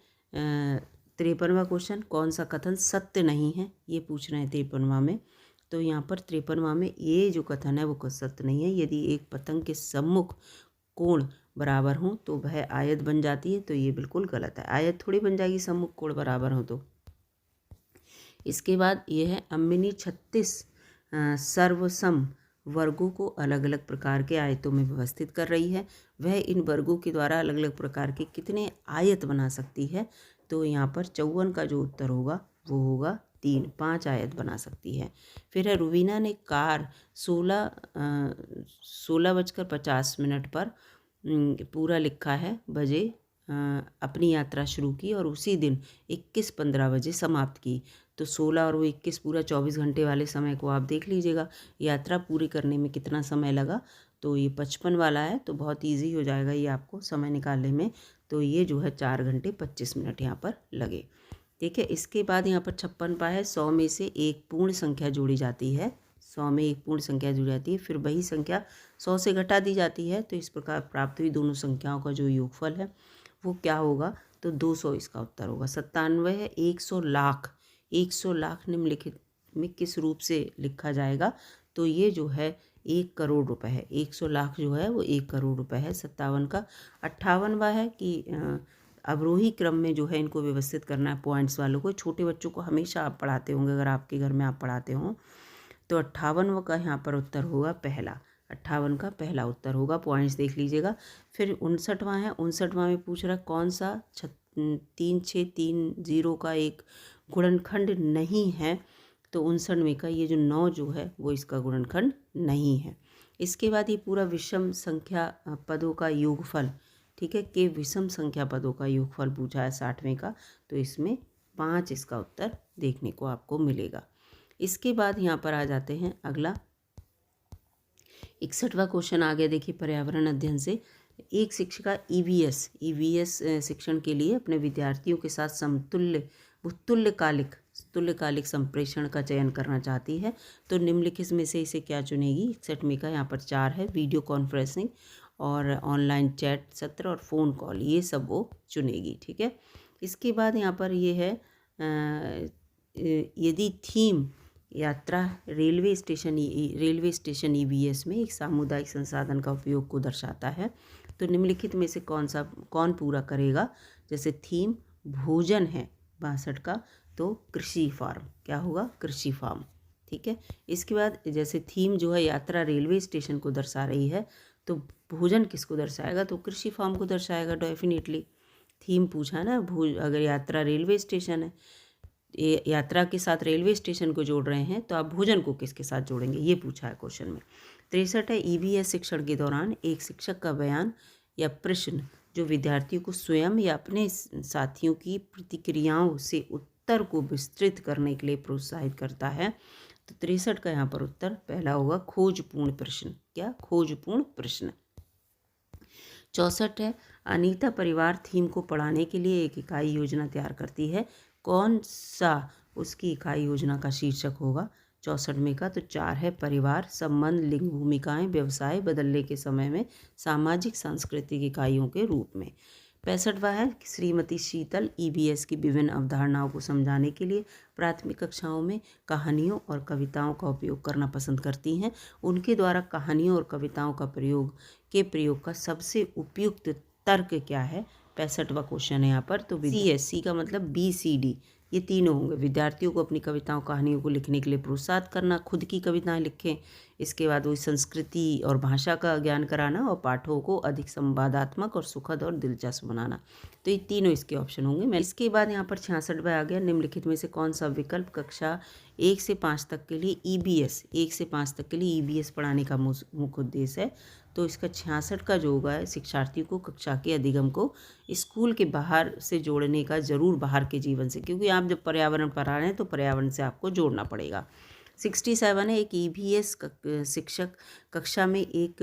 53वां क्वेश्चन, कौन सा कथन सत्य नहीं है, ये पूछ रहे हैं 53वां में। तो यहाँ पर 53वां में ये जो कथन है वो सत्य नहीं है। यदि एक पतंग के सम्मुख कोण बराबर हों तो वह आयत बन जाती है, तो ये बिल्कुल गलत है। आयत थोड़ी बन जाएगी सम्मुख कोण बराबर हो तो। इसके बाद ये है अम्मिनी 36 सर्वसम वर्गों को अलग अलग प्रकार के आयतों में व्यवस्थित कर रही है। वह इन वर्गों के द्वारा अलग अलग प्रकार के कितने आयत बना सकती है, तो यहाँ पर 54 का जो उत्तर होगा वो होगा 5 आयत बना सकती है। फिर है रुबीना ने कार 16:50 पर पूरा लिखा है बजे अपनी यात्रा शुरू की और उसी दिन 21:15 बजे समाप्त की। तो 16 और वो 21 पूरा 24 घंटे वाले समय को आप देख लीजिएगा। यात्रा पूरी करने में कितना समय लगा, तो ये 55 वाला है, तो बहुत इजी हो जाएगा ये आपको समय निकालने में। तो ये जो है 4 घंटे 25 मिनट यहाँ पर लगे। ठीक है। इसके बाद यहाँ पर 56 पा है, 100 में से एक पूर्ण संख्या जोड़ी जाती है। 100 में एक पूर्ण संख्या जुड़ जाती है, फिर वही संख्या 100 से घटा दी जाती है, तो इस प्रकार प्राप्त हुई दोनों संख्याओं का जो योगफल है वो क्या होगा, तो 200 इसका उत्तर होगा। 97 है 100 लाख। 100 लाख निम्नलिखित में किस रूप से लिखा जाएगा, तो ये जो है 1 करोड़ रुपए है। 100 लाख जो है वो 1 करोड़ रुपए है। 57 का। 58वां है कि अवरोही क्रम में जो है इनको व्यवस्थित करना है पॉइंट्स वालों को। छोटे बच्चों को हमेशा आप पढ़ाते होंगे, अगर आपके घर में आप पढ़ाते हो तो 58वां का यहाँ पर उत्तर होगा पहला। 58 का पहला उत्तर होगा, पॉइंट्स देख लीजिएगा। फिर 59वां है, 59वां में पूछ रहा है कौन सा 3630 का एक गुणनखंड नहीं है, तो 59 में का ये जो 9 जो है वो इसका गुणनखंड नहीं है। इसके बाद ये पूरा विषम संख्या पदों का योगफल, ठीक है, कि विषम संख्या पदों का योगफल पूछा है 60वें का, तो इसमें 5 इसका उत्तर देखने को आपको मिलेगा। इसके बाद यहाँ पर आ जाते हैं अगला 61वां क्वेश्चन आ गया। देखिए पर्यावरण अध्ययन से एक शिक्षिका ईवीएस शिक्षण के लिए अपने विद्यार्थियों के साथ तुल्यकालिक संप्रेषण का चयन करना चाहती है, तो निम्नलिखित में से इसे क्या चुनेगी। 61 में का यहाँ पर 4 है, वीडियो कॉन्फ्रेंसिंग और ऑनलाइन चैट सत्र और फ़ोन कॉल, ये सब वो चुनेगी। ठीक है। इसके बाद यहाँ पर ये है यदि थीम यात्रा रेलवे स्टेशन ईवीएस में एक सामुदायिक संसाधन का उपयोग को दर्शाता है, तो निम्नलिखित में से कौन पूरा करेगा। जैसे थीम भोजन है 62 का, तो कृषि फार्म, क्या होगा, कृषि फार्म। ठीक है। इसके बाद जैसे थीम जो है यात्रा रेलवे स्टेशन को दर्शा रही है, तो भोजन किसको दर्शाएगा, तो कृषि फार्म को दर्शाएगा डेफिनेटली। थीम पूछा ना, अगर यात्रा रेलवे स्टेशन है, यात्रा के साथ रेलवे स्टेशन को जोड़ रहे हैं, तो आप भोजन को किसके साथ जोड़ेंगे, ये पूछा है क्वेश्चन में। 63 है ईवीएस शिक्षण के दौरान एक शिक्षक का बयान या प्रश्न जो विद्यार्थियों को स्वयं या अपने साथियों की प्रतिक्रियाओं से उत्तर को विस्तृत करने के लिए प्रोत्साहित करता है, तो 63 का यहाँ पर उत्तर पहला होगा खोजपूर्ण प्रश्न। क्या, खोजपूर्ण प्रश्न। 64 है अनीता परिवार थीम को पढ़ाने के लिए एक इकाई योजना तैयार करती है, कौन सा उसकी इकाई योजना का शीर्षक होगा। 64 में का तो 4 है परिवार संबंध लिंग भूमिकाएं व्यवसाय बदलने के समय में सामाजिक सांस्कृतिक इकाइयों के रूप में। 65वां है श्रीमती शीतल ईवीएस की विभिन्न अवधारणाओं को समझाने के लिए प्राथमिक कक्षाओं में कहानियों और कविताओं का उपयोग करना पसंद करती हैं। उनके द्वारा कहानियों और कविताओं का प्रयोग का सबसे उपयुक्त तर्क क्या है। 65वां क्वेश्चन है यहाँ पर। तो सी का मतलब BCD, ये तीनों होंगे। विद्यार्थियों को अपनी कविताओं कहानियों को लिखने के लिए प्रोत्साहित करना, खुद की कविताएं लिखें, इसके बाद वही संस्कृति और भाषा का ज्ञान कराना और पाठों को अधिक संवादात्मक और सुखद और दिलचस्प बनाना। तो ये तीनों इसके ऑप्शन होंगे। मैं इसके बाद यहाँ पर 66वां आ गया, निम्नलिखित में से कौन सा विकल्प कक्षा 1 से 5 तक के लिए EBS 1 से 5 तक के लिए EBS पढ़ाने का मुख्य उद्देश्य है। तो इसका 66 का जो होगा शिक्षार्थी को कक्षा के अधिगम को स्कूल के बाहर से जोड़ने का, ज़रूर बाहर के जीवन से, क्योंकि आप जब पर्यावरण पढ़ा रहे हैं तो पर्यावरण से आपको जोड़ना पड़ेगा। 67 है, एक EVS शिक्षक कक्षा में एक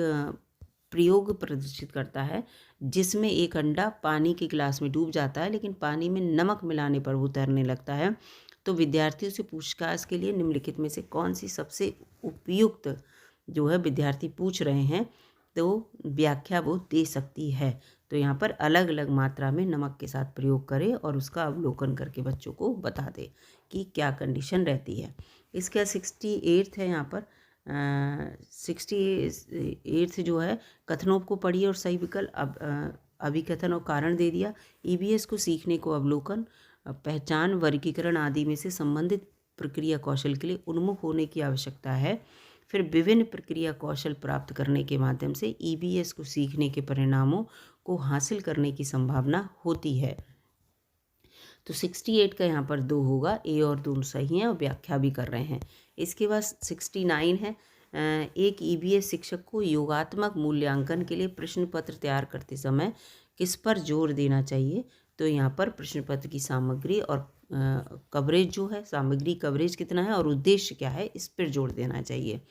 प्रयोग प्रदर्शित करता है जिसमें एक अंडा पानी के गिलास में डूब जाता है, लेकिन पानी में नमक मिलाने पर वो तैरने लगता है। तो विद्यार्थियों से पूछताछ के लिए निम्नलिखित में से कौन सी सबसे उपयुक्त जो है विद्यार्थी पूछ रहे हैं, तो व्याख्या वो दे सकती है। तो यहाँ पर अलग अलग मात्रा में नमक के साथ प्रयोग करें और उसका अवलोकन करके बच्चों को बता दे कि क्या कंडीशन रहती है। इसका 68 है, यहाँ पर 68 जो है, कथनों को पढ़िए और सही विकल्प अभिकथन और कारण दे दिया। EBS को सीखने को अवलोकन, पहचान, वर्गीकरण आदि में से संबंधित प्रक्रिया कौशल के लिए उन्मुख होने की आवश्यकता है। फिर विभिन्न प्रक्रिया कौशल प्राप्त करने के माध्यम से EBS को सीखने के परिणामों को हासिल करने की संभावना होती है। तो 68 का यहाँ पर 2 होगा, ए और दोनों सही हैं और व्याख्या भी कर रहे हैं। इसके बाद 69 है, एक EBS शिक्षक को योगात्मक मूल्यांकन के लिए प्रश्न पत्र तैयार करते समय किस पर जोर देना चाहिए। तो यहाँ पर प्रश्न पत्र की सामग्री और कवरेज जो है, सामग्री कवरेज कितना है और उद्देश्य क्या है, इस पर जोर देना चाहिए।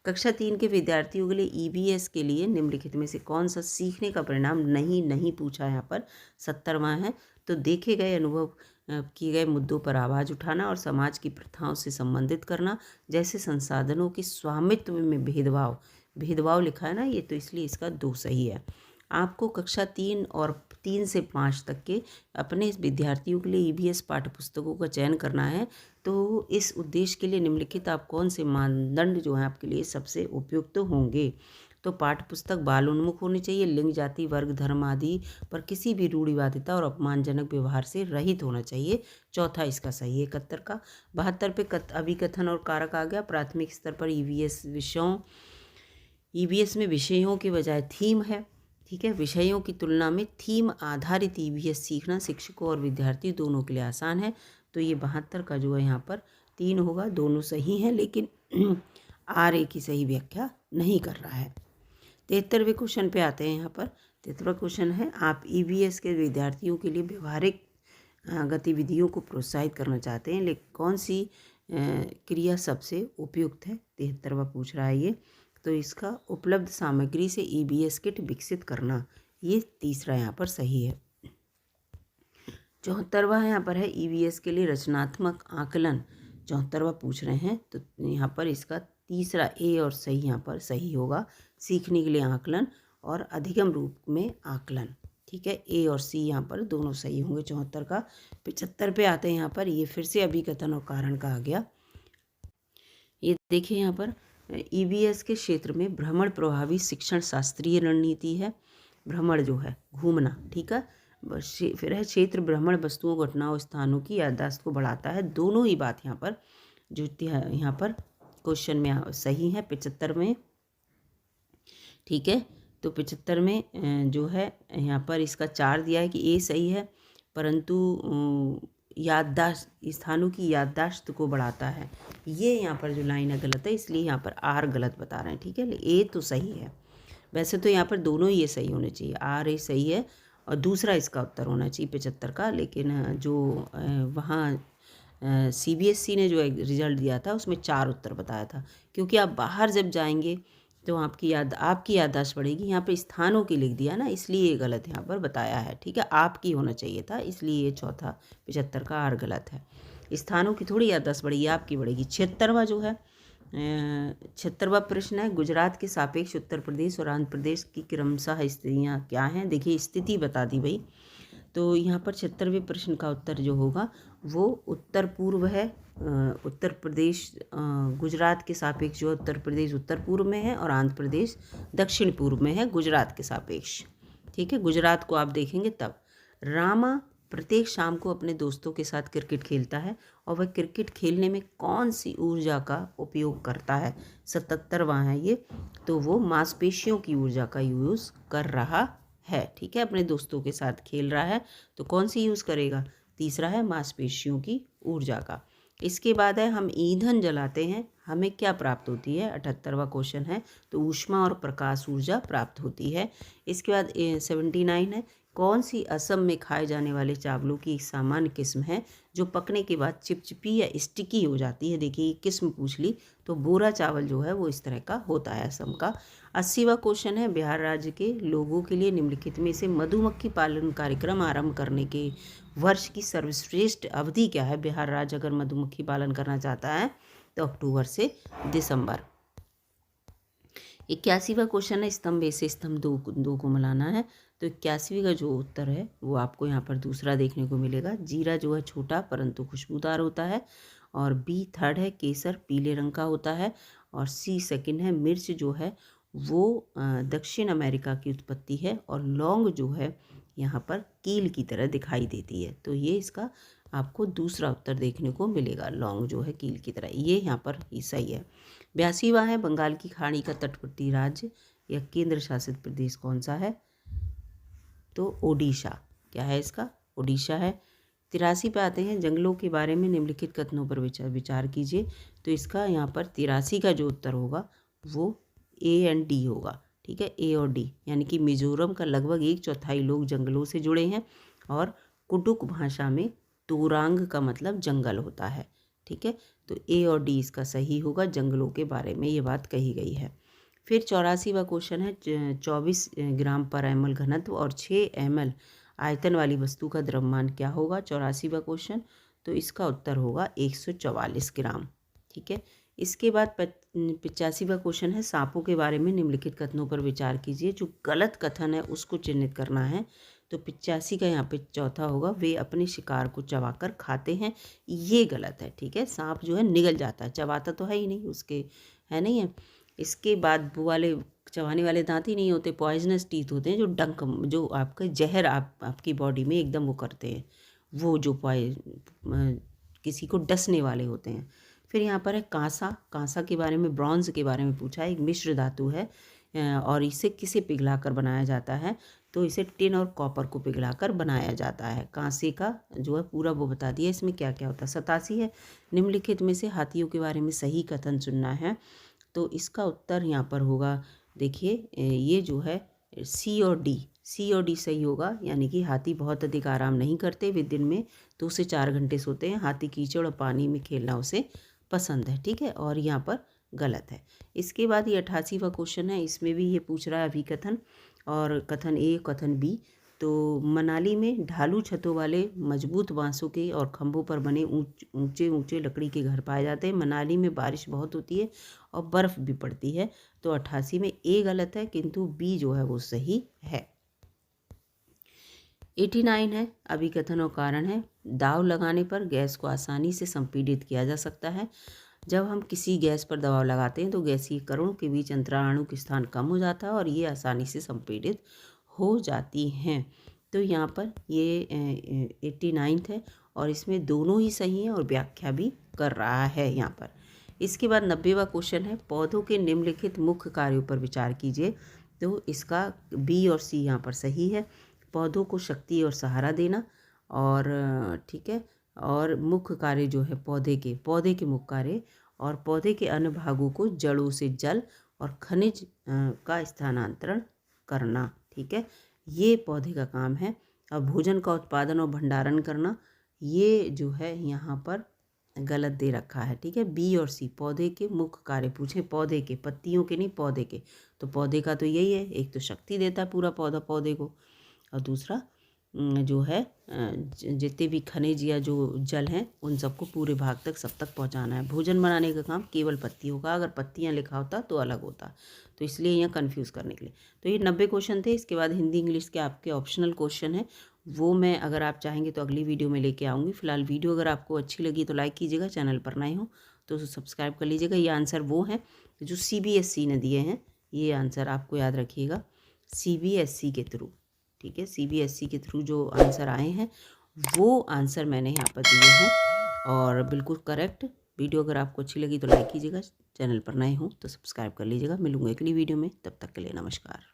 कक्षा 3 के विद्यार्थियों के लिए EBS के लिए निम्नलिखित में से कौन सा सीखने का परिणाम नहीं पूछा, यहाँ पर 70वां है। तो देखे गए अनुभव किए गए मुद्दों पर आवाज़ उठाना और समाज की प्रथाओं से संबंधित करना, जैसे संसाधनों के स्वामित्व में भेदभाव लिखा है ना ये, तो इसलिए इसका 2 सही है। आपको कक्षा 3 और 3 से 5 तक के अपने इस विद्यार्थियों के लिए EBS पाठ्य पुस्तकों का चयन करना है। तो इस उद्देश्य के लिए निम्नलिखित आप कौन से मानदंड जो हैं आपके लिए सबसे उपयुक्त होंगे। तो पाठ्य पुस्तक बालोन्मुख होनी चाहिए, लिंग, जाति, वर्ग, धर्म आदि पर किसी भी रूढ़िवादिता और अपमानजनक व्यवहार से रहित होना चाहिए। चौथा इसका सही है 71 का। 72 पे अभिकथन और कारक आ गया। प्राथमिक स्तर पर EBS में विषयों के बजाय थीम है, ठीक है। विषयों की तुलना में थीम आधारित EBS सीखना शिक्षकों और विद्यार्थी दोनों के लिए आसान है। तो ये 72 का जो है यहाँ पर 3 होगा, दोनों सही हैं, लेकिन RA की सही व्याख्या नहीं कर रहा है। 73वें क्वेश्चन पे आते हैं। यहाँ पर 73वां क्वेश्चन है, आप EBS के विद्यार्थियों के लिए व्यवहारिक गतिविधियों को प्रोत्साहित करना चाहते हैं, लेकिन कौन सी क्रिया सबसे उपयुक्त है। 73वां पूछ रहा है ये। तो इसका उपलब्ध सामग्री से EBS किट विकसित करना, ये तीसरा यहाँ पर सही है। 74वां यहाँ पर है, EBS के लिए रचनात्मक आकलन, 74वां पूछ रहे हैं। तो यहाँ पर इसका तीसरा A और सही यहाँ पर सही होगा, सीखने के लिए आकलन और अधिगम रूप में आकलन, ठीक है। A और C यहाँ पर दोनों सही होंगे 74 का। 75 पे आते हैं। यहाँ पर ये फिर से अभिकथन और कारण का आ गया। ये देखिए यहाँ पर EBS के क्षेत्र में भ्रमण प्रभावी शिक्षण शास्त्रीय रणनीति है। भ्रमण जो है घूमना, ठीक है। फिर है क्षेत्र भ्रमण वस्तुओं, घटनाओं, स्थानों की याददाश्त को बढ़ाता है। दोनों ही बात यहाँ पर जो यहाँ पर क्वेश्चन में सही है 75 में, ठीक है। तो 75 में जो है यहाँ पर इसका 4 दिया है कि A सही है, परंतु याददाश्त, स्थानों की याददाश्त को बढ़ाता है, ये यहाँ पर जो लाइन है गलत है, इसलिए यहाँ पर R गलत बता रहे हैं, ठीक है। A तो सही है। वैसे तो यहाँ पर दोनों ही ये सही होने चाहिए, RA सही है और दूसरा इसका उत्तर होना चाहिए 75 का। लेकिन जो वहाँ CBSE ने जो रिजल्ट दिया था उसमें 4 उत्तर बताया था, क्योंकि आप बाहर जब जाएंगे तो आपकी याददाश्त बढ़ेगी। यहाँ पे स्थानों की लिख दिया ना, इसलिए ये गलत यहाँ पर बताया है, ठीक है। आपकी होना चाहिए था, इसलिए ये चौथा 75 का R गलत है। स्थानों की थोड़ी याददाश्त बढ़ेगी, आपकी बढ़ेगी। 76वां जो है 76वां प्रश्न है, गुजरात के सापेक्ष उत्तर प्रदेश और आंध्र प्रदेश की क्रमशः स्थितियाँ क्या हैं। देखिए स्थिति बता दी भाई। तो यहाँ पर 76वें प्रश्न का उत्तर जो होगा वो उत्तर पूर्व है। उत्तर प्रदेश गुजरात के सापेक्ष जो उत्तर प्रदेश उत्तर पूर्व में है और आंध्र प्रदेश दक्षिण पूर्व में है गुजरात के सापेक्ष, ठीक है। गुजरात को आप देखेंगे तब। रामा प्रत्येक शाम को अपने दोस्तों के साथ क्रिकेट खेलता है और वह क्रिकेट खेलने में कौन सी ऊर्जा का उपयोग करता है। 77वां है ये। तो वो मांसपेशियों की ऊर्जा का यूज़ कर रहा है। ठीक है, अपने दोस्तों के साथ खेल रहा है तो कौन सी यूज़ करेगा? तीसरा है मांसपेशियों की ऊर्जा का। इसके बाद है हम ईंधन जलाते हैं, हमें क्या प्राप्त होती है? 78वां क्वेश्चन है। तो ऊष्मा और प्रकाश ऊर्जा प्राप्त होती है। इसके बाद 79 है, कौन सी असम में खाए जाने वाले चावलों की एक सामान्य किस्म है जो पकने के बाद चिपचिपी या स्टिकी हो जाती है? देखिए ये किस्म पूछ ली तो बोरा चावल जो है वो इस तरह का होता है असम का। 80वां क्वेश्चन है, बिहार राज्य के लोगों के लिए निम्नलिखित में से मधुमक्खी पालन कार्यक्रम आरंभ करने के वर्ष की सर्वश्रेष्ठ अवधि क्या है? बिहार राज्य अगर मधुमक्खी पालन करना चाहता है तो अक्टूबर से दिसंबर। 81वां क्वेश्चन है, स्तंभ ए से स्तंभ दो को मिलाना है। तो 81वीं का जो उत्तर है वो आपको यहाँ पर दूसरा देखने को मिलेगा। जीरा जो है छोटा परंतु खुशबूदार होता है। और बी थर्ड है, केसर पीले रंग का होता है। और सी सेकंड है, मिर्च जो है वो दक्षिण अमेरिका की उत्पत्ति है। और लौंग जो है यहाँ पर कील की तरह दिखाई देती है। तो ये इसका आपको दूसरा उत्तर देखने को मिलेगा, लौंग जो है कील की तरह, ये यहाँ पर ही सही है। 82वां है, बंगाल की खाड़ी का तटवर्ती राज्य या केंद्र शासित प्रदेश कौन सा है? तो ओडिशा। क्या है इसका? ओडिशा है। 83 पे आते हैं, जंगलों के बारे में निम्नलिखित कथनों पर विचार कीजिए। तो इसका यहाँ पर 83 का जो उत्तर होगा वो ए एंड डी होगा। ठीक है, ए और डी, यानी कि मिजोरम का लगभग 1/4 लोग जंगलों से जुड़े हैं। और कुडुक भाषा में तोरांग का मतलब जंगल होता है। ठीक है, तो ए और डी इसका सही होगा, जंगलों के बारे में ये बात कही गई है। फिर 84वां क्वेश्चन है, 24 ग्राम पर ml घनत्व और 6 ml आयतन वाली वस्तु का द्रव्यमान क्या होगा? 84वां क्वेश्चन। तो इसका उत्तर होगा 144 ग्राम। ठीक है, इसके बाद 85वां क्वेश्चन है, सांपों के बारे में निम्नलिखित कथनों पर विचार कीजिए। जो गलत कथन है उसको चिन्हित करना है। तो 85 का यहाँ पे चौथा होगा, वे अपने शिकार को चबाकर खाते हैं, ये गलत है। ठीक है, सांप जो है निगल जाता है, चबाता तो है ही नहीं, उसके है नहीं है। इसके बाद वो वाले चबाने वाले दांत ही नहीं होते, पॉइजनस टीथ होते हैं जो डंक, जो आपका जहर आपकी बॉडी में एकदम वो करते हैं, वो जो किसी को डसने वाले होते हैं। फिर यहाँ पर है कांसा। कांसा के बारे में, ब्रॉन्ज के बारे में पूछा है। एक मिश्र धातु है और इसे किसे पिघलाकर बनाया जाता है? तो इसे टिन और कॉपर को पिघलाकर बनाया जाता है। कांसे का जो है पूरा वो बता दिया, इसमें क्या क्या होता है। 87 है, निम्नलिखित में से हाथियों के बारे में सही कथन चुनना है। तो इसका उत्तर यहाँ पर होगा, देखिए ये जो है सी और डी, सी और डी सही होगा। यानी कि हाथी बहुत अधिक आराम नहीं करते, वे दिन में 2 से 4 घंटे सोते हैं। हाथी कीचड़ और पानी में खेलना उसे पसंद है। ठीक है, और यहाँ पर गलत है। इसके बाद ये 88वां क्वेश्चन है, इसमें भी ये पूछ रहा है अभिकथन और कथन ए कथन बी। तो मनाली में ढालू छतों वाले मजबूत बांसों के और खंभों पर बने ऊंचे ऊंचे लकड़ी के घर पाए जाते हैं। मनाली में बारिश बहुत होती है और बर्फ़ भी पड़ती है। तो 88 में ए गलत है, किंतु बी जो है वो सही है। 89 है, अभिकथन और कारण है। दाव लगाने पर गैस को आसानी से संपीड़ित किया जा सकता है। जब हम किसी गैस पर दबाव लगाते हैं तो गैसीय कणों के बीच अंतराणु का स्थान कम हो जाता है और ये आसानी से संपीड़ित हो जाती हैं। तो यहाँ पर ये 89 है और इसमें दोनों ही सही हैं और व्याख्या भी कर रहा है यहाँ पर। इसके बाद 90वां क्वेश्चन है, पौधों के निम्नलिखित मुख्य कार्यों पर विचार कीजिए। तो इसका बी और सी यहाँ पर सही है। पौधों को शक्ति और सहारा देना, और ठीक है, और मुख्य कार्य जो है पौधे के मुख्य कार्य, और पौधे के अन्य भागों को जड़ों से जल और खनिज का स्थानांतरण करना। ठीक है, ये पौधे का काम है। और भोजन का उत्पादन और भंडारण करना, ये जो है यहाँ पर गलत दे रखा है। ठीक है, बी और सी पौधे के मुख्य कार्य पूछे, पौधे के, पत्तियों के नहीं, पौधे के। तो पौधे का तो यही है, एक तो शक्ति देता है पूरा पौधा पौधे को, और दूसरा जो है जितने भी खनिज या जो जल हैं उन सबको पूरे भाग तक सब तक पहुंचाना है। भोजन बनाने का काम केवल पत्तियों का, अगर पत्तियां लिखा होता तो अलग होता, तो इसलिए यहाँ कंफ्यूज करने के लिए। तो ये 90 क्वेश्चन थे। इसके बाद हिंदी इंग्लिश के आपके ऑप्शनल क्वेश्चन है, वो मैं अगर आप चाहेंगे तो अगली वीडियो में लेके आऊँगी। फिलहाल वीडियो अगर आपको अच्छी लगी तो लाइक कीजिएगा, चैनल पर नए हो तो सब्सक्राइब कर लीजिएगा। ये आंसर वो हैं जो CBSE ने दिए हैं, ये आंसर आपको याद रखिएगा, CBSE के थ्रू। ठीक है, CBSE के थ्रू जो आंसर आए हैं। वो आंसर मैंने यहाँ पर दिए हैं और बिल्कुल करेक्ट। वीडियो अगर आपको अच्छी लगी तो लाइक कीजिएगा, चैनल पर नए हो तो सब्सक्राइब कर लीजिएगा। मिलूंगा अगली वीडियो में, तब तक के लिए नमस्कार।